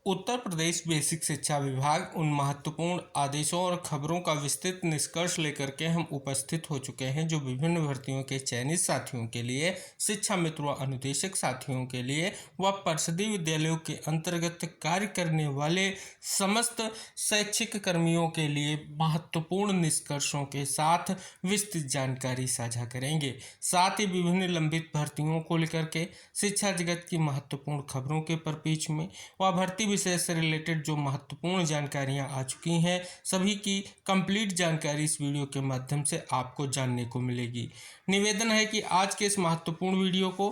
Uttar Pradesh basic शिक्षा विभाग उन महत्वपूर्ण आदेशों और खबरों का विस्तृत निष्कर्ष लेकर के हम उपस्थित हो चुके हैं जो विभिन्न भर्तियों के चयनित साथियों के लिए, शिक्षा मित्र व अनुदेशक साथियों के लिए व परिषदीय विद्यालयों के अंतर्गत कार्य करने वाले समस्त शैक्षिक कर्मियों के लिए महत्वपूर्ण निष्कर्षों के साथ विस्तृत जानकारी साझा करेंगे। साथ ही विभिन्न लंबित भर्तियों को लेकर के शिक्षा जगत की महत्वपूर्ण खबरों के परिप्रेक्ष्य में व भर्ती विषय से रिलेटेड जो महत्वपूर्ण जानकारियां आ चुकी हैं, सभी की कंप्लीट जानकारी इस वीडियो के माध्यम से आपको जानने को मिलेगी। निवेदन है कि आज के इस महत्वपूर्ण वीडियो को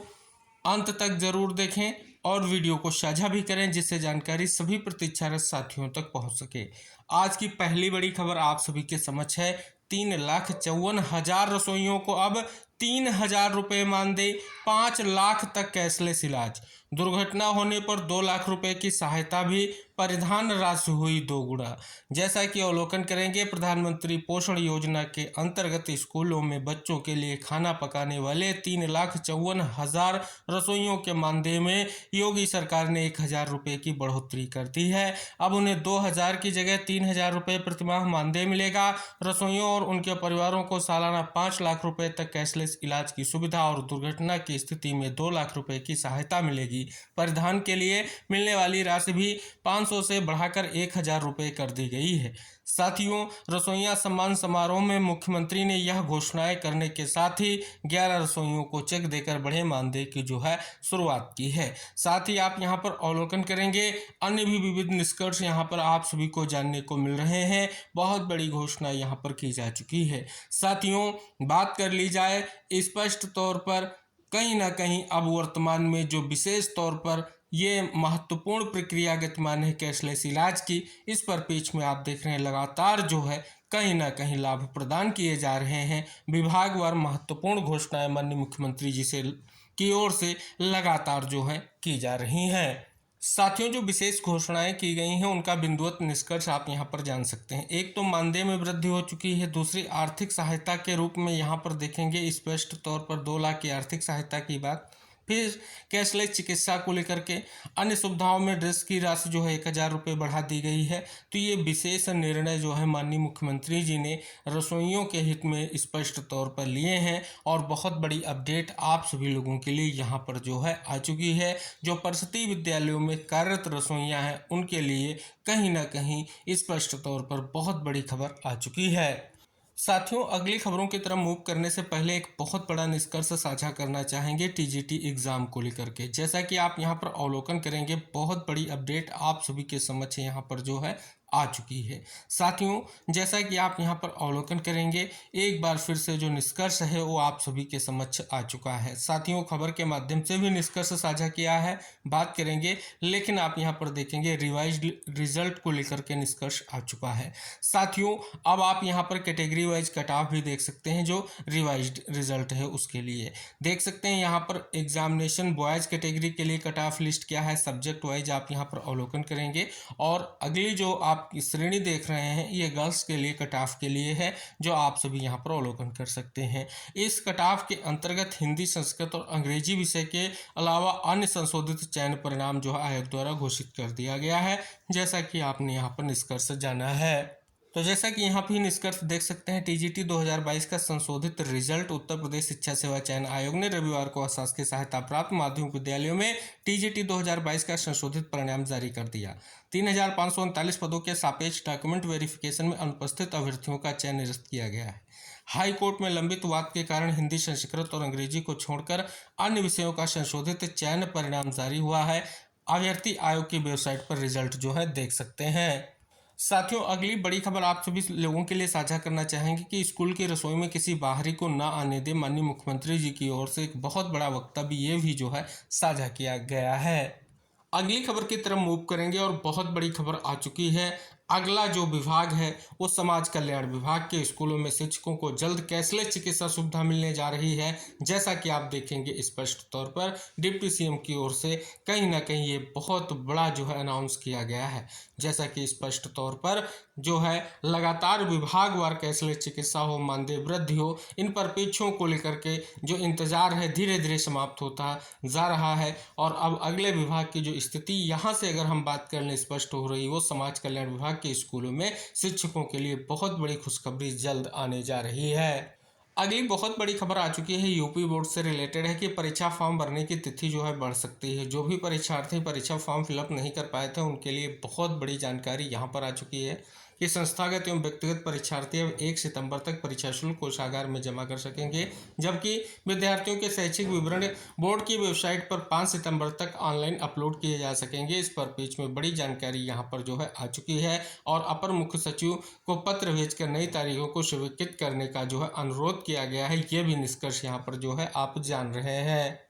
अंत तक जरूर देखें और वीडियो को साझा भी करें, जिससे जानकारी सभी प्रतीक्षारत साथियों तक पहुंच सके। आज की पहली बड़ी खबर आप सभी के समक्ष है। 3,54,000 रसोइयों को अब 3,000 रुपये मानदेय, 5 लाख तक कैशलेस इलाज, दुर्घटना होने पर 2 लाख रुपए की सहायता भी, परिधान राशि हुई 2 गुना। जैसा कि अवलोकन करेंगे, प्रधानमंत्री पोषण योजना के अंतर्गत स्कूलों में बच्चों के लिए खाना पकाने वाले 3,54,000 रसोइयों के मानदेय में योगी सरकार ने 1,000 रुपये की बढ़ोतरी कर दी है। अब उन्हें 2,000 की जगह 3,000 रुपये प्रतिमाह मानदेय मिलेगा। रसोइयों और उनके परिवारों को सालाना 5 लाख रुपए तक कैशलेस इलाज की सुविधा और दुर्घटना की स्थिति में 2 लाख रुपए की सहायता मिलेगी। परिधान के लिए मिलने वाली राशि भी 500 से बढ़ाकर 1,000 रुपये कर दी गई है। साथियों, रसोइया सम्मान समारोह में मुख्यमंत्री ने यह घोषणाएं करने के साथ ही 11 रसोइयों को चेक देकर बड़े मानदेय की जो है शुरुआत की है। साथ ही आप यहां पर अवलोकन करेंगे, अन्य भी विविध निष्कर्ष यहां पर आप सभी को जानने को मिल रहे हैं। बहुत बड़ी घोषणा यहां पर की जा चुकी है। साथियों, बात कर ली जाए स्पष्ट तौर पर, कहीं ना कहीं अब वर्तमान में जो विशेष तौर पर ये महत्वपूर्ण प्रक्रिया गतिमान है कैशलेस इलाज की, इस पर पेज में आप देख रहे हैं लगातार जो है कहीं ना कहीं लाभ प्रदान किए जा रहे हैं। विभागवार महत्वपूर्ण घोषणाएं माननीय मुख्यमंत्री जी से की ओर से लगातार जो है की जा रही हैं। साथियों, जो विशेष घोषणाएं की गई हैं उनका बिंदुवत निष्कर्ष आप यहां पर जान सकते हैं। एक तो मानदेय में वृद्धि हो चुकी है, दूसरी आर्थिक सहायता के रूप में यहां पर देखेंगे स्पष्ट तौर पर 2 लाख की आर्थिक सहायता की बात। फिर कैशलेस चिकित्सा को लेकर के अन्य सुविधाओं में ड्रेस की राशि जो है 1,000 रुपये बढ़ा दी गई है। तो ये विशेष निर्णय जो है माननीय मुख्यमंत्री जी ने रसोइयों के हित में स्पष्ट तौर पर लिए हैं और बहुत बड़ी अपडेट आप सभी लोगों के लिए यहाँ पर जो है आ चुकी है। जो परिषदीय विद्यालयों में कार्यरत रसोइयाँ हैं उनके लिए कहीं ना कहीं स्पष्ट तौर पर बहुत बड़ी खबर आ चुकी है। साथियों, अगली खबरों की तरफ मूव करने से पहले एक बहुत बड़ा निष्कर्ष साझा करना चाहेंगे टीजीटी एग्जाम को लेकर के। जैसा कि आप यहां पर अवलोकन करेंगे, बहुत बड़ी अपडेट आप सभी के समक्ष यहां पर जो है आ चुकी है। साथियों, जैसा कि आप यहां पर अवलोकन करेंगे, एक बार फिर से जो निष्कर्ष है वो आप सभी के समक्ष आ चुका है। साथियों, खबर के माध्यम से भी निष्कर्ष साझा किया है, बात करेंगे, लेकिन आप यहां पर देखेंगे रिवाइज्ड रिजल्ट को लेकर के निष्कर्ष आ चुका है। साथियों, अब आप यहां पर कैटेगरी वाइज कट ऑफ भी देख सकते हैं। जो रिवाइज्ड रिजल्ट है उसके लिए देख सकते हैं यहाँ पर एग्जामिनेशन बॉयज कैटेगरी के लिए कट ऑफ लिस्ट क्या है, सब्जेक्ट वाइज आप यहाँ पर अवलोकन करेंगे। और अगली जो आप श्रेणी देख रहे हैं ये गर्ल्स के लिए कट ऑफ के लिए है, जो आप सभी यहाँ पर अवलोकन कर सकते हैं। इस कट ऑफ के अंतर्गत हिंदी, संस्कृत और अंग्रेजी विषय के अलावा अन्य संशोधित चयन परिणाम जो है आयोग द्वारा घोषित कर दिया गया है, जैसा कि आपने यहाँ पर निष्कर्ष जाना है। तो जैसा कि यहाँ भी निष्कर्ष देख सकते हैं, टीजीटी 2022 का संशोधित रिजल्ट उत्तर प्रदेश शिक्षा सेवा चयन आयोग ने रविवार को अशासकीय सहायता प्राप्त माध्यमिक विद्यालयों में टीजीटी 2022 का संशोधित परिणाम जारी कर दिया। 3,539 पदों के सापेक्ष डॉक्यूमेंट वेरिफिकेशन में अनुपस्थित अभ्यर्थियों का चयन निरस्त किया गया है। हाई कोर्ट में लंबित वाद के कारण हिंदी, संस्कृत और अंग्रेजी को छोड़कर अन्य विषयों का संशोधित चयन परिणाम जारी हुआ है। अभ्यर्थी आयोग की वेबसाइट पर रिजल्ट जो है देख सकते हैं। साथियों, अगली बड़ी खबर आप सभी लोगों के लिए साझा करना चाहेंगे कि स्कूल की रसोई में किसी बाहरी को ना आने दे, माननीय मुख्यमंत्री जी की ओर से एक बहुत बड़ा वक्तव्य ये भी जो है साझा किया गया है। अगली खबर की तरफ मूव करेंगे और बहुत बड़ी खबर आ चुकी है। अगला जो विभाग है वो समाज कल्याण विभाग के स्कूलों में शिक्षकों को जल्द कैशलेस चिकित्सा सुविधा मिलने जा रही है। जैसा कि आप देखेंगे स्पष्ट तौर पर डिप्टी सीएम की ओर से कहीं ना कहीं ये बहुत बड़ा जो है अनाउंस किया गया है। जैसा कि स्पष्ट तौर पर जो है लगातार विभागवार कैशलेस चिकित्सा हो, मानदेय वृद्धि हो, इन परिप्रेक्ष्यों को लेकर के जो इंतजार है धीरे धीरे समाप्त होता जा रहा है। और अब अगले विभाग की जो स्थिति यहाँ से अगर हम बात कर लें स्पष्ट हो रही, वो समाज कल्याण विभाग के स्कूलों में शिक्षकों के लिए बहुत बड़ी खुशखबरी जल्द आने जा रही है। अगली बहुत बड़ी खबर आ चुकी है, यूपी बोर्ड से रिलेटेड है कि परीक्षा फॉर्म भरने की तिथि जो है बढ़ सकती है। जो भी परीक्षार्थी परीक्षा फॉर्म फिलअप नहीं कर पाए थे उनके लिए बहुत बड़ी जानकारी यहाँ पर आ चुकी है कि संस्थागत एवं व्यक्तिगत परीक्षार्थी अब 1 सितंबर तक परीक्षा शुल्क कोषागार में जमा कर सकेंगे, जबकि विद्यार्थियों के शैक्षिक विवरण बोर्ड की वेबसाइट पर 5 सितंबर तक ऑनलाइन अपलोड किए जा सकेंगे। इस पर पेज में बड़ी जानकारी यहाँ पर जो है आ चुकी है और अपर मुख्य सचिव को पत्र भेजकर नई तारीखों को स्वीकृत करने का जो है अनुरोध किया गया है। ये भी निष्कर्ष यहाँ पर जो है आप जान रहे हैं।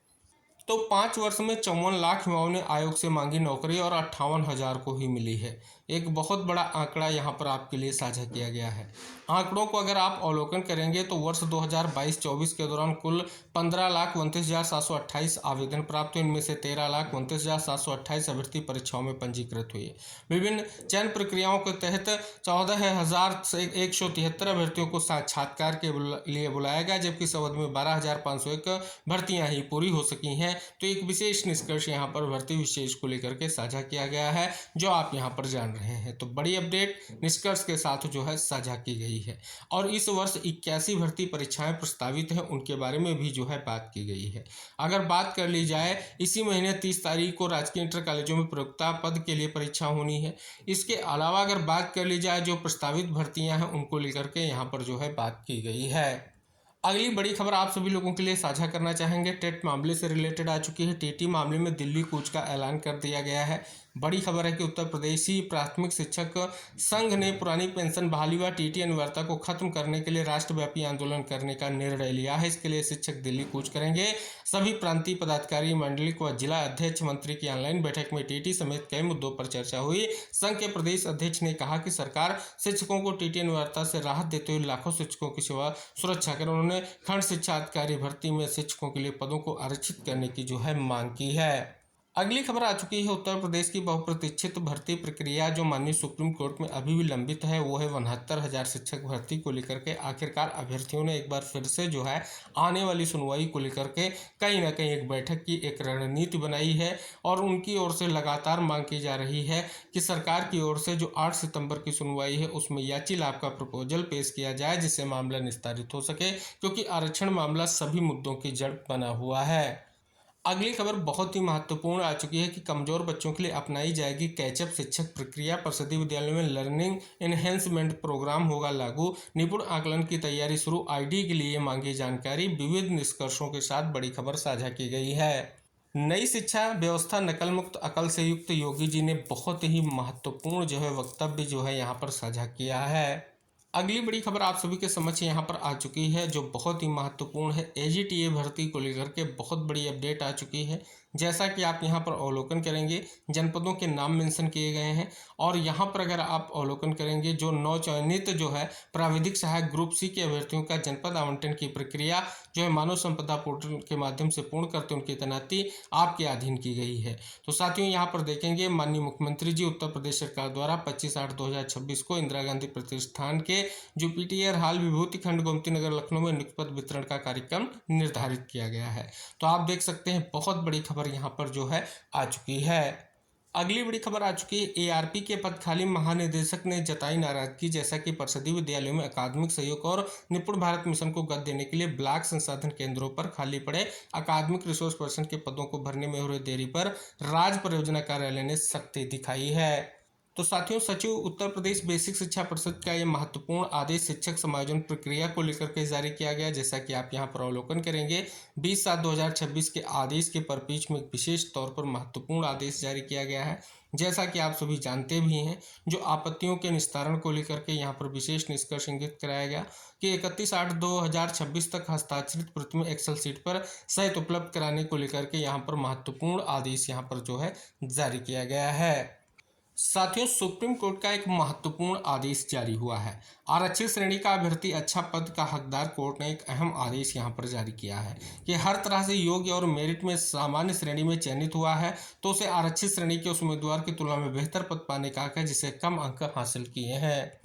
तो 5 वर्ष में 54 लाख युवाओं ने आयोग से मांगी नौकरी और 58,000 को ही मिली है। एक बहुत बड़ा आंकड़ा यहाँ पर आपके लिए साझा किया गया है। आंकड़ों को अगर आप अवलोकन करेंगे तो वर्ष 2022-24 के दौरान कुल 15,29,728 आवेदन प्राप्त हुए। इनमें से 13,29,728 अभ्यर्थी परीक्षाओं में पंजीकृत हुए। विभिन्न चयन प्रक्रियाओं के तहत 14,173 अभ्यर्थियों को साक्षात्कार के लिए बुलाया गया, जबकि इस अवधि में 12,501 भर्तियां ही पूरी हो सकी हैं। तो एक विशेष निष्कर्ष यहाँ पर भर्ती विशेष को लेकर के साझा किया गया है, जो आप यहाँ पर जान रहे हैं। तो बड़ी अपडेट निष्कर्ष के साथ जो है साझा की गई है। और इस वर्ष 81 भर्ती परीक्षाएं प्रस्तावित हैं, उनके बारे में भी जो है बात की गई है। अगर बात कर ली जाए, इसी महीने 30 तारीख को राजकीय इंटर कॉलेजों में प्रयोक्ता पद के लिए परीक्षा होनी है। इसके अलावा अगर बात कर ली जाए जो प्रस्तावित भर्तियां हैं उनको लेकर के यहाँ पर जो है बात की गई है। अगली बड़ी खबर आप सभी लोगों के लिए साझा करना चाहेंगे, टेट मामले से रिलेटेड आ चुकी है। टीटी मामले में दिल्ली कूच का ऐलान कर दिया गया है। बड़ी खबर है कि उत्तर प्रदेशी प्राथमिक शिक्षक संघ ने पुरानी पेंशन बहाली व टीटी अनिवार्यता को खत्म करने के लिए राष्ट्रव्यापी आंदोलन करने का निर्णय लिया है। इसके लिए शिक्षक दिल्ली कूच करेंगे। सभी प्रांतीय पदाधिकारी मंडलिक व जिला अध्यक्ष मंत्री की ऑनलाइन बैठक में टीटी समेत कई मुद्दों पर चर्चा हुई। संघ के प्रदेश अध्यक्ष ने कहा कि सरकार शिक्षकों को टीटी अनिवार्यता से राहत देते हुए लाखों शिक्षकों की सेवा सुरक्षा कर उन्होंने खंड शिक्षा अधिकारी भर्ती में शिक्षकों के लिए पदों को आरक्षित करने की जो है मांग की है। अगली खबर आ चुकी है, उत्तर प्रदेश की बहुप्रतीक्षित भर्ती प्रक्रिया जो माननीय सुप्रीम कोर्ट में अभी भी लंबित है, वो है 69,000 शिक्षक भर्ती को लेकर के। आखिरकार अभ्यर्थियों ने एक बार फिर से जो है आने वाली सुनवाई को लेकर के कहीं ना कहीं एक बैठक की एक रणनीति बनाई है और उनकी ओर से लगातार मांग की जा रही है कि सरकार की ओर से जो 8 सितंबर की सुनवाई है उसमें याची लाभ का प्रपोजल पेश किया जाए, जिससे मामला निस्तारित हो सके, क्योंकि आरक्षण मामला सभी मुद्दों की जड़ बना हुआ है। अगली खबर बहुत ही महत्वपूर्ण आ चुकी है कि कमजोर बच्चों के लिए अपनाई जाएगी कैचअप शिक्षक प्रक्रिया। परिषदीय विद्यालयों में लर्निंग एनहेंसमेंट प्रोग्राम होगा लागू। निपुण आकलन की तैयारी शुरू। आईडी के लिए मांगी जानकारी। विविध निष्कर्षों के साथ बड़ी खबर साझा की गई है। नई शिक्षा व्यवस्था नकल मुक्त अकल से युक्त, योगी जी ने बहुत ही महत्वपूर्ण जो है वक्तव्य जो है यहाँ पर साझा किया है। अगली बड़ी खबर आप सभी के समक्ष यहाँ पर आ चुकी है, जो बहुत ही महत्वपूर्ण है। एजीटीए भर्ती को लेकर के बहुत बड़ी अपडेट आ चुकी है। जैसा कि आप यहाँ पर अवलोकन करेंगे, जनपदों के नाम मेंशन किए गए हैं और यहाँ पर अगर आप अवलोकन करेंगे जो नवचयनित जो है प्राविधिक सहायक ग्रुप सी के अभ्यर्थियों का जनपद आवंटन की प्रक्रिया जो है मानव संपदा पोर्टल के माध्यम से पूर्ण करते उनकी तैनाती आपके अधीन की गई है। तो साथियों यहाँ पर देखेंगे माननीय मुख्यमंत्री जी उत्तर प्रदेश सरकार द्वारा 25/8/2026 को इंदिरा गांधी प्रतिष्ठान के जुपिटर हॉल विभूति खंड गोमती नगर लखनऊ में नियुक्ति पत्र वितरण का कार्यक्रम निर्धारित किया गया है। तो आप देख सकते हैं बहुत बड़ी खबर यहाँ पर जो है आ चुकी है। अगली बड़ी खबर आ चुकी है, एआरपी के पद खाली। महानिदेशक ने जताई नाराजगी। जैसा कि परिषदीय विद्यालयों में अकादमिक सहयोग और निपुण भारत मिशन को गति देने के लिए ब्लॉक संसाधन केंद्रों पर खाली पड़े अकादमिक रिसोर्स पर्सन के पदों को भरने में हो रही देरी पर राज्य परियोजना कार्यालय ने सख्ती दिखाई है। तो साथियों, सचिव उत्तर प्रदेश बेसिक शिक्षा परिषद का ये महत्वपूर्ण आदेश शिक्षक समायोजन प्रक्रिया को लेकर के जारी किया गया। जैसा कि आप यहाँ पर अवलोकन करेंगे, 20/7/2026 के आदेश के परिप्रेक्ष्य में विशेष तौर पर महत्वपूर्ण आदेश जारी किया गया है। जैसा कि आप सभी जानते भी हैं, जो आपत्तियों के निस्तारण को लेकर के यहाँ पर विशेष निष्कर्ष इंगित कराया गया कि 31/8/2026 तक हस्ताक्षरित प्रति में एक्सेल सीट पर सहित उपलब्ध कराने को लेकर के यहाँ पर महत्वपूर्ण आदेश यहाँ पर जो है जारी किया गया है। साथियों, सुप्रीम कोर्ट का एक महत्वपूर्ण आदेश जारी हुआ है। आरक्षित श्रेणी का अभ्यर्थी अच्छा पद का हकदार। कोर्ट ने एक अहम आदेश यहां पर जारी किया है कि हर तरह से योग्य और मेरिट में सामान्य श्रेणी में चयनित हुआ है तो उसे आरक्षित श्रेणी के उस उम्मीदवार की तुलना में बेहतर पद पाने का हक है जिसे कम अंक हासिल किए हैं।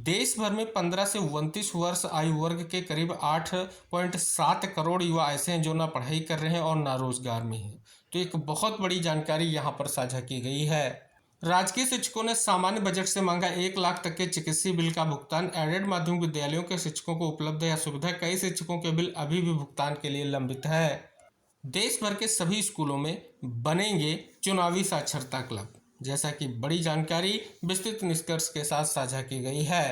देश भर में 15 से 29 वर्ष आयु वर्ग के करीब 8.7 करोड़ युवा ऐसे हैं जो ना पढ़ाई कर रहे हैं और ना रोजगार में हैं। तो एक बहुत बड़ी जानकारी यहाँ पर साझा की गई है। राजकीय शिक्षकों ने सामान्य बजट से मांगा 1 लाख तक के चिकित्सीय बिल का भुगतान। एडेड माध्यमिक विद्यालयों के शिक्षकों को उपलब्ध है सुविधा। कई शिक्षकों के बिल अभी भी भुगतान के लिए लंबित है। देश भर के सभी स्कूलों में बनेंगे चुनावी साक्षरता क्लब। जैसा कि बड़ी जानकारी विस्तृत निष्कर्ष के साथ साझा की गई है।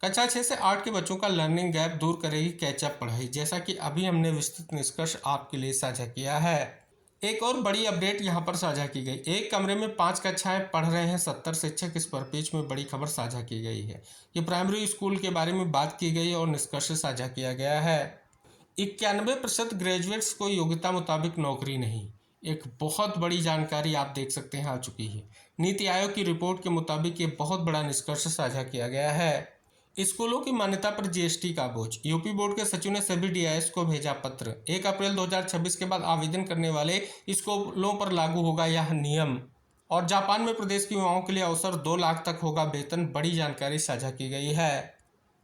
कक्षा 6 से 8 के बच्चों का लर्निंग गैप दूर करेगी कैचअप पढ़ाई। जैसा कि अभी हमने विस्तृत निष्कर्ष आपके लिए साझा किया है। एक और बड़ी अपडेट यहाँ पर साझा की गई। एक कमरे में 5 कक्षाएं पढ़ रहे हैं 70 शिक्षक। इस पर पेज में बड़ी खबर साझा की गई है। ये प्राइमरी स्कूल के बारे में बात की गई और निष्कर्ष साझा किया गया है। 91% ग्रेजुएट्स को योग्यता मुताबिक नौकरी नहीं। एक बहुत बड़ी जानकारी आप देख सकते हैं आ चुकी है। नीति आयोग की रिपोर्ट के मुताबिक ये बहुत बड़ा निष्कर्ष साझा किया गया है। स्कूलों की मान्यता पर जीएसटी का बोझ। यूपी बोर्ड के सचिव ने सभी डीआईएस को भेजा पत्र। 1 अप्रैल 2026 के बाद आवेदन करने वाले स्कूलों पर लागू होगा यह नियम। और जापान में प्रदेश के युवाओं के लिए अवसर 2 लाख तक होगा वेतन। बड़ी जानकारी साझा की गई है।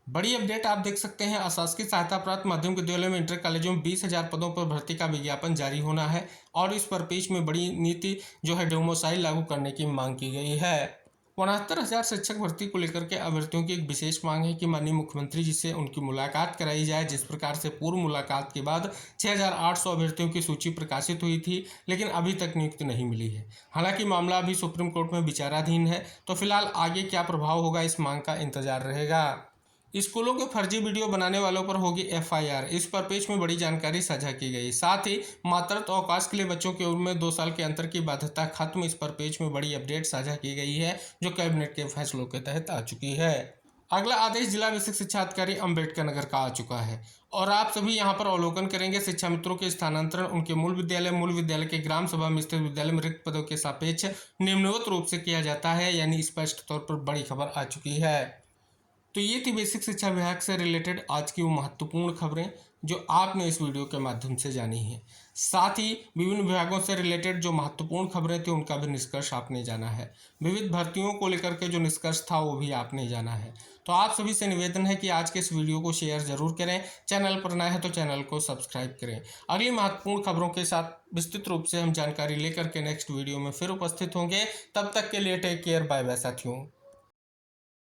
बड़ी अपडेट आप देख सकते हैं। अशासकीय सहायता प्राप्त माध्यमिक विद्यालयों में इंटर कॉलेजों में 20,000 पदों पर भर्ती का विज्ञापन जारी होना है। और इस पर पेज में बड़ी नीति जो है डोमिसाइल लागू करने की मांग की गई है। 69,000 शिक्षक भर्ती को लेकर के अभ्यर्थियों की एक विशेष मांग है कि माननीय मुख्यमंत्री जी से उनकी मुलाकात कराई जाए। जिस प्रकार से पूर्व मुलाकात के बाद 6,800 अभ्यर्थियों की सूची प्रकाशित हुई थी लेकिन अभी तक नियुक्ति नहीं मिली है। हालांकि मामला अभी सुप्रीम कोर्ट में विचाराधीन है तो फिलहाल आगे क्या प्रभाव होगा इस मांग का इंतजार रहेगा। स्कूलों के फर्जी वीडियो बनाने वालों पर होगी एफआईआर। इस पर पेज में बड़ी जानकारी साझा की गई। साथ ही मातृत्व अवकाश के लिए बच्चों की उम्र में 2 साल के अंतर की बाध्यता खत्म। इस पर पेज में बड़ी अपडेट साझा की गई है जो कैबिनेट के फैसलों के तहत आ चुकी है। अगला आदेश जिला विशिष्ट शिक्षा अधिकारी अम्बेडकर नगर का आ चुका है और आप सभी यहाँ पर अवलोकन करेंगे। शिक्षा मित्रों के स्थानांतरण उनके मूल विद्यालय के ग्राम सभा में स्थित विद्यालय में रिक्त पदों के सापेक्ष निम्नवत रूप से किया जाता है। यानी स्पष्ट तौर पर बड़ी खबर आ चुकी है। तो ये थी बेसिक शिक्षा विभाग से रिलेटेड आज की वो महत्वपूर्ण खबरें जो आपने इस वीडियो के माध्यम से जानी है। साथ ही विभिन्न विभागों से रिलेटेड जो महत्वपूर्ण खबरें थी उनका भी निष्कर्ष आपने जाना है। विविध भर्तियों को लेकर के जो निष्कर्ष था वो भी आपने जाना है। तो आप सभी से निवेदन है कि आज के इस वीडियो को शेयर जरूर करें। चैनल पर नए हैं तो चैनल को सब्सक्राइब करें। अगली महत्वपूर्ण खबरों के साथ विस्तृत रूप से हम जानकारी लेकर के नेक्स्ट वीडियो में फिर उपस्थित होंगे। तब तक के लिए टेक केयर। बाय बाय साथियों।